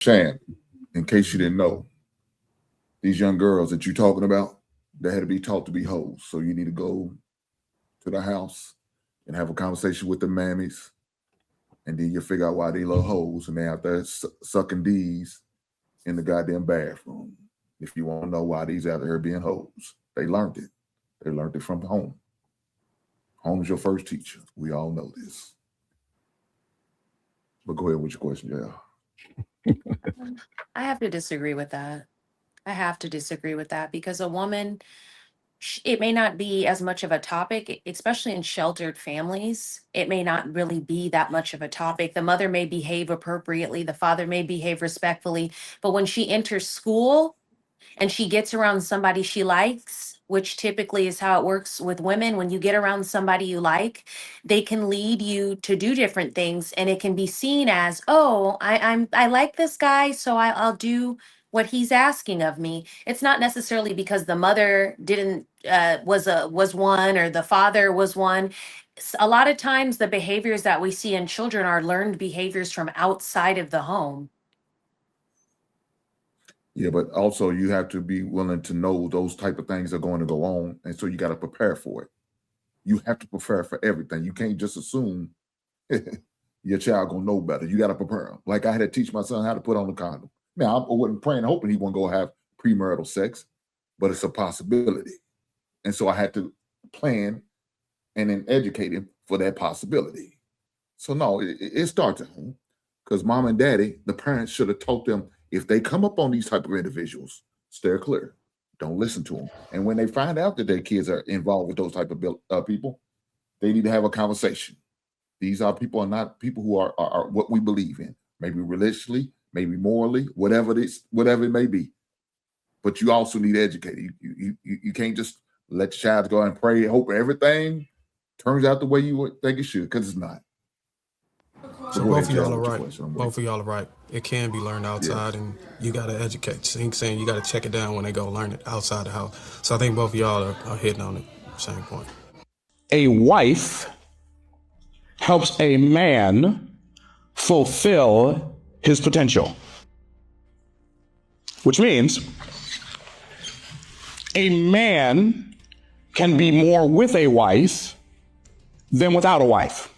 Shan, in case you didn't know, these young girls that you're talking about, they had to be taught to be hoes. So you need to go to the house and have a conversation with the mammies, and then you figure out why they love hoes, and they out there sucking D's in the goddamn bathroom. If you want to know why these out there being hoes, they learned it. They learned it from home. Home is your first teacher. We all know this. But go ahead with your question, yeah. I have to disagree with that. I have to disagree with that because a woman, it may not be as much of a topic, especially in sheltered families. It may not really be that much of a topic. The mother may behave appropriately, the father may behave respectfully, but when she enters school and she gets around somebody she likes, which typically is how it works with women, when you get around somebody you like, they can lead you to do different things, and it can be seen as, oh, I like this guy, so I'll do what he's asking of me. It's not necessarily because the mother didn't was one, or the father was one. A lot of times the behaviors that we see in children are learned behaviors from outside of the home. Yeah, but also you have to be willing to know those type of things are going to go on, and so you got to prepare for it. You have to prepare for everything. You can't just assume your child gonna know better. You got to prepare them. Like I had to teach my son how to put on a condom. Now I wasn't praying, hoping he won't go have premarital sex, but it's a possibility, and so I had to plan and then educate him for that possibility. So no, it starts at home because mom and daddy, the parents should have taught them if they come up on these type of individuals, steer clear. Don't listen to them. And when they find out that their kids are involved with those type of people, they need to have a conversation. These are people are not people who are what we believe in, maybe religiously, maybe morally, whatever it may be. But you also need to educate. You can't just let your child go and pray, hope everything turns out the way you would think it should, because it's not. So both of y'all are right. Both of y'all are right. It can be learned outside, and you got to educate. Saying you got to check it down when they go learn it outside the house. So I think both of y'all are hitting on it. Same point. A wife helps a man fulfill his potential, which means a man can be more with a wife than without a wife.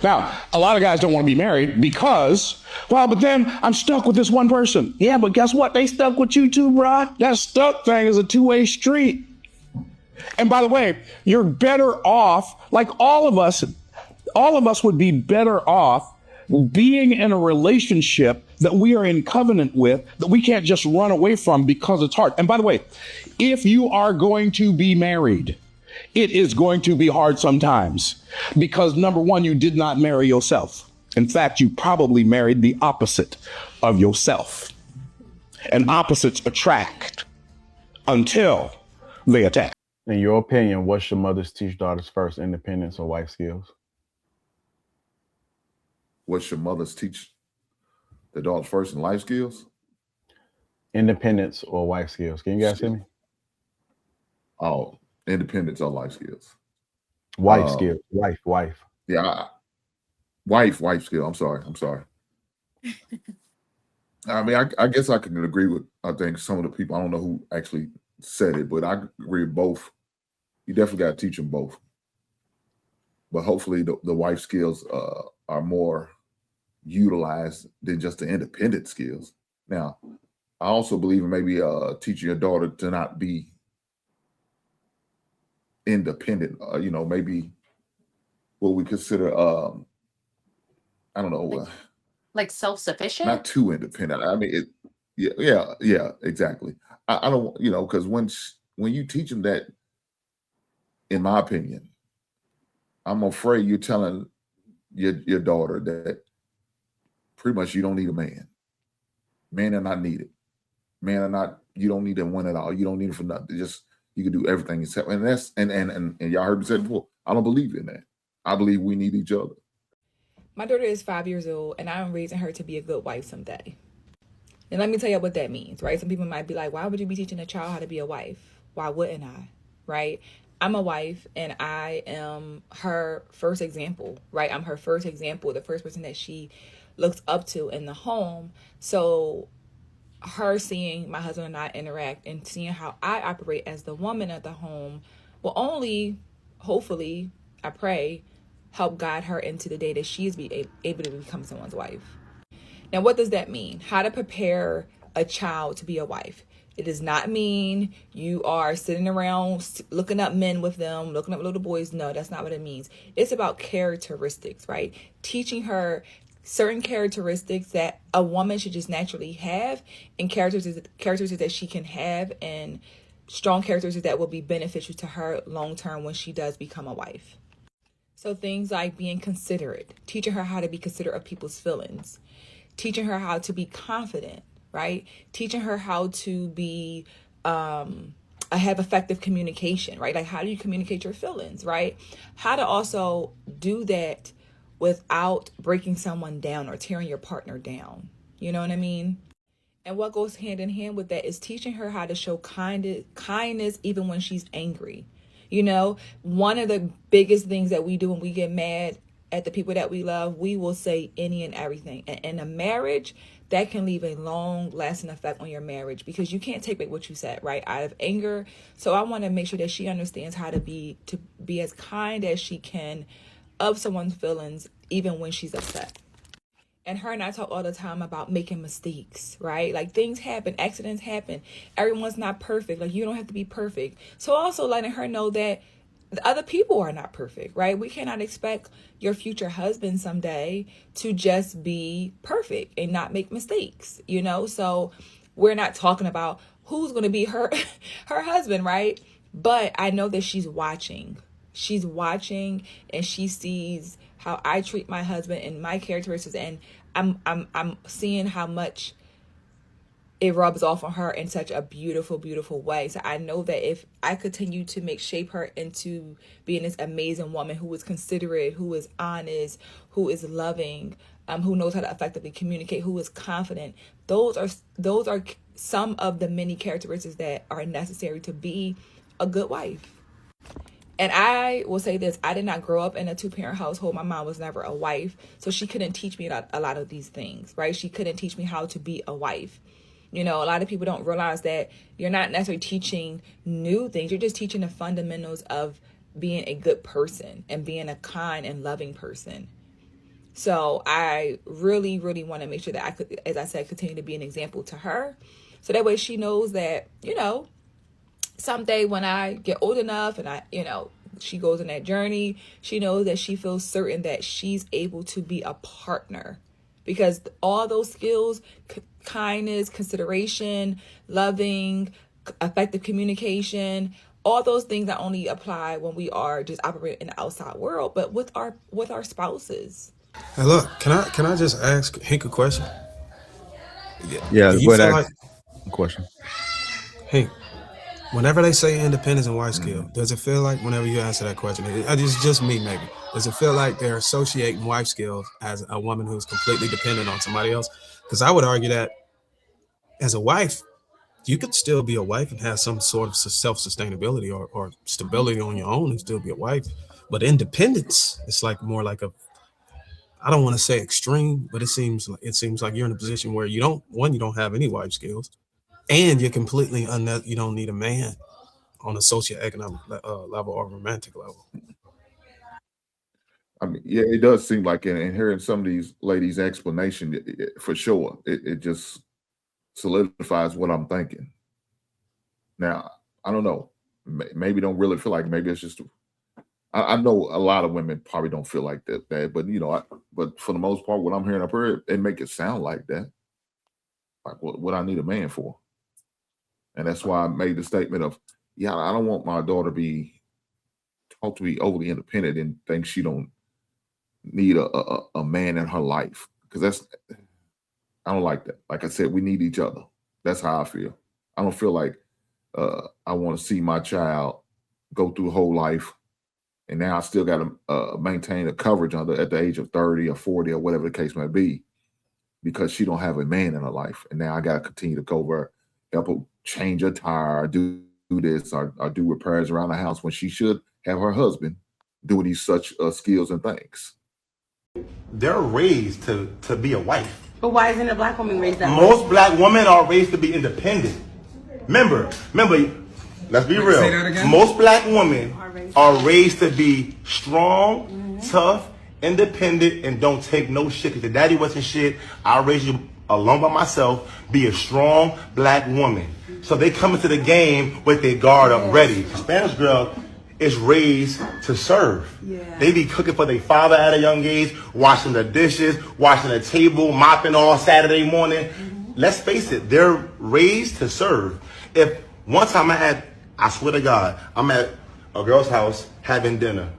Now, a lot of guys don't want to be married because, well, but then I'm stuck with this one person. Yeah, but guess what? They stuck with you too, bro. That stuck thing is a two-way street. And by the way, you're better off, like all of us would be better off being in a relationship that we are in covenant with, that we can't just run away from because it's hard. And by the way, if you are going to be married, it is going to be hard sometimes because, number one, you did not marry yourself. In fact, you probably married the opposite of yourself. And opposites attract until they attack. In your opinion, what should mothers teach daughters first, independence or life skills? What should mothers teach the daughters first in life skills? Independence or life skills. Can you guys hear me? Oh, independence or life skills. Wife skills. Wife. Yeah. Wife skill. I'm sorry. I mean, I guess I can agree with, I think, some of the people. I don't know who actually said it, but I agree with both. You definitely got to teach them both. But hopefully the wife skills are more utilized than just the independent skills. Now, I also believe in maybe teaching your daughter to not be independent, maybe what we consider, I don't know. Like self-sufficient? Not too independent. I mean, yeah, exactly. I don't, because when you teach them that, in my opinion, I'm afraid you're telling your daughter that pretty much you don't need a man. Men are not needed. Men are not, you don't need one at all. You don't need it for nothing. Just, you can do everything yourself. And that's, and y'all heard me say before, I don't believe in that. I believe we need each other. My daughter is 5 years old, and I'm raising her to be a good wife someday. And let me tell you what that means, right? Some people might be like, why would you be teaching a child how to be a wife? Why wouldn't I, right? I'm a wife, and I am her first example, right? I'm her first example, the first person that she looks up to in the home. So her seeing my husband and I interact and seeing how I operate as the woman of the home will only, hopefully, I pray, help guide her into the day that she's able to become someone's wife. Now, what does that mean? How to prepare a child to be a wife. It does not mean you are sitting around looking up men with them, looking up little boys. No, that's not what it means. It's about characteristics, right? Teaching her certain characteristics that a woman should just naturally have, and characteristics that she can have, and strong characteristics that will be beneficial to her long term when she does become a wife. So things like being considerate, teaching her how to be considerate of people's feelings, teaching her how to be confident, right? Teaching her how to be have effective communication, right? Like, how do you communicate your feelings, right? How to also do that without breaking someone down or tearing your partner down. You know what I mean? And what goes hand in hand with that is teaching her how to show kindness even when she's angry. You know, one of the biggest things that we do when we get mad at the people that we love, we will say any and everything. And in a marriage, that can leave a long lasting effect on your marriage, because you can't take back what you said, right? Out of anger. So I want to make sure that she understands how to be as kind as she can of someone's feelings, even when she's upset. And her and I talk all the time about making mistakes, right? Like, things happen, accidents happen. Everyone's not perfect. Like, you don't have to be perfect. So also letting her know that the other people are not perfect, right? We cannot expect your future husband someday to just be perfect and not make mistakes, you know? So we're not talking about who's going to be her husband, right? But I know that she's watching. She's watching, and she sees how I treat my husband and my characteristics, and I'm seeing how much it rubs off on her in such a beautiful, beautiful way. So I know that if I continue to shape her into being this amazing woman who is considerate, who is honest, who is loving, who knows how to effectively communicate, who is confident, those are some of the many characteristics that are necessary to be a good wife. And I will say this, I did not grow up in a 2-parent household. My mom was never a wife, so she couldn't teach me a lot of these things, right? She couldn't teach me how to be a wife. You know, a lot of people don't realize that you're not necessarily teaching new things. You're just teaching the fundamentals of being a good person and being a kind and loving person. So I really, really want to make sure that I could, as I said, continue to be an example to her. So that way she knows that, you know, someday when I get old enough and she goes on that journey, she knows that she feels certain that she's able to be a partner, because all those skills, kindness, consideration, loving, effective communication, all those things not only apply when we are just operating in the outside world, but with our spouses. Hey, look, can I just ask Hank a question? Yeah, Do you go feel ahead. like, Question. Hank, whenever they say independence and wife skill, does it feel like, whenever you answer that question, it's just me maybe, does it feel like they're associating wife skills as a woman who's completely dependent on somebody else? Because I would argue that as a wife, you could still be a wife and have some sort of self-sustainability or stability on your own and still be a wife. But independence, it's like more like I don't want to say extreme, but it seems like you're in a position where you don't have any wife skills, and you're completely you don't need a man on a socioeconomic level or romantic level. I mean, yeah, it does seem like, and hearing some of these ladies' explanation, for sure, it just solidifies what I'm thinking. Now, I don't know. Maybe don't really feel like, maybe it's just, I know a lot of women probably don't feel like that, but but for the most part, what I'm hearing up here, it make it sound like that. Like, what I need a man for. And that's why I made the statement of, yeah, I don't want my daughter to be overly independent and think she don't need a man in her life, because I don't like that. Like I said, we need each other. That's how I feel. I don't feel like I want to see my child go through whole life, and now I still got to maintain a coverage at the age of 30 or 40 or whatever the case may be, because she don't have a man in her life, and now I got to continue to go over, help her change a tire, do this, or do repairs around the house, when she should have her husband doing these such skills and things. They're raised to be a wife. But why isn't a black woman raised that way? Most black women are raised to be independent. Remember, let's be real. Say that again? Most black women are raised to be strong, tough, independent, and don't take no shit. If your daddy wasn't shit, I raised you alone by myself. Be a strong black woman. So they come into the game with their guard up ready. Spanish girl is raised to serve. They be cooking for their father at a young age, washing the dishes, washing the table, mopping all Saturday morning. Let's face it, they're raised to serve. If one time I swear to God, I'm at a girl's house having dinner.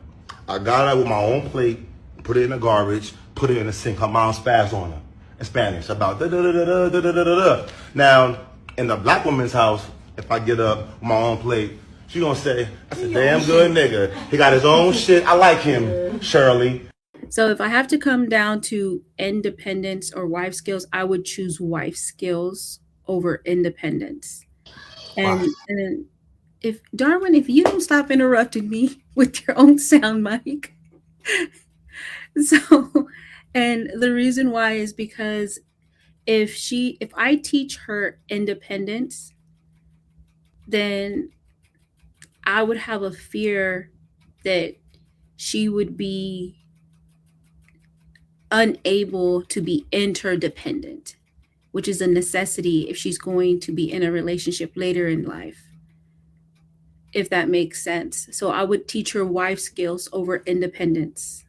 I got her with my own plate, put it in the garbage, put it in the sink. Her mom spazzed on her in Spanish about da da da da da da da da. Now, in the black woman's house, if I get up with my own plate, she gonna say, that's a damn good nigga. He got his own shit. I like him, Shirley. So if I have to come down to independence or wife skills, I would choose wife skills over independence. And if Darwin, if you don't stop interrupting me with your own sound mic. So, and the reason why is because if I teach her independence, then I would have a fear that she would be unable to be interdependent, which is a necessity if she's going to be in a relationship later in life, if that makes sense. So I would teach her wife skills over independence.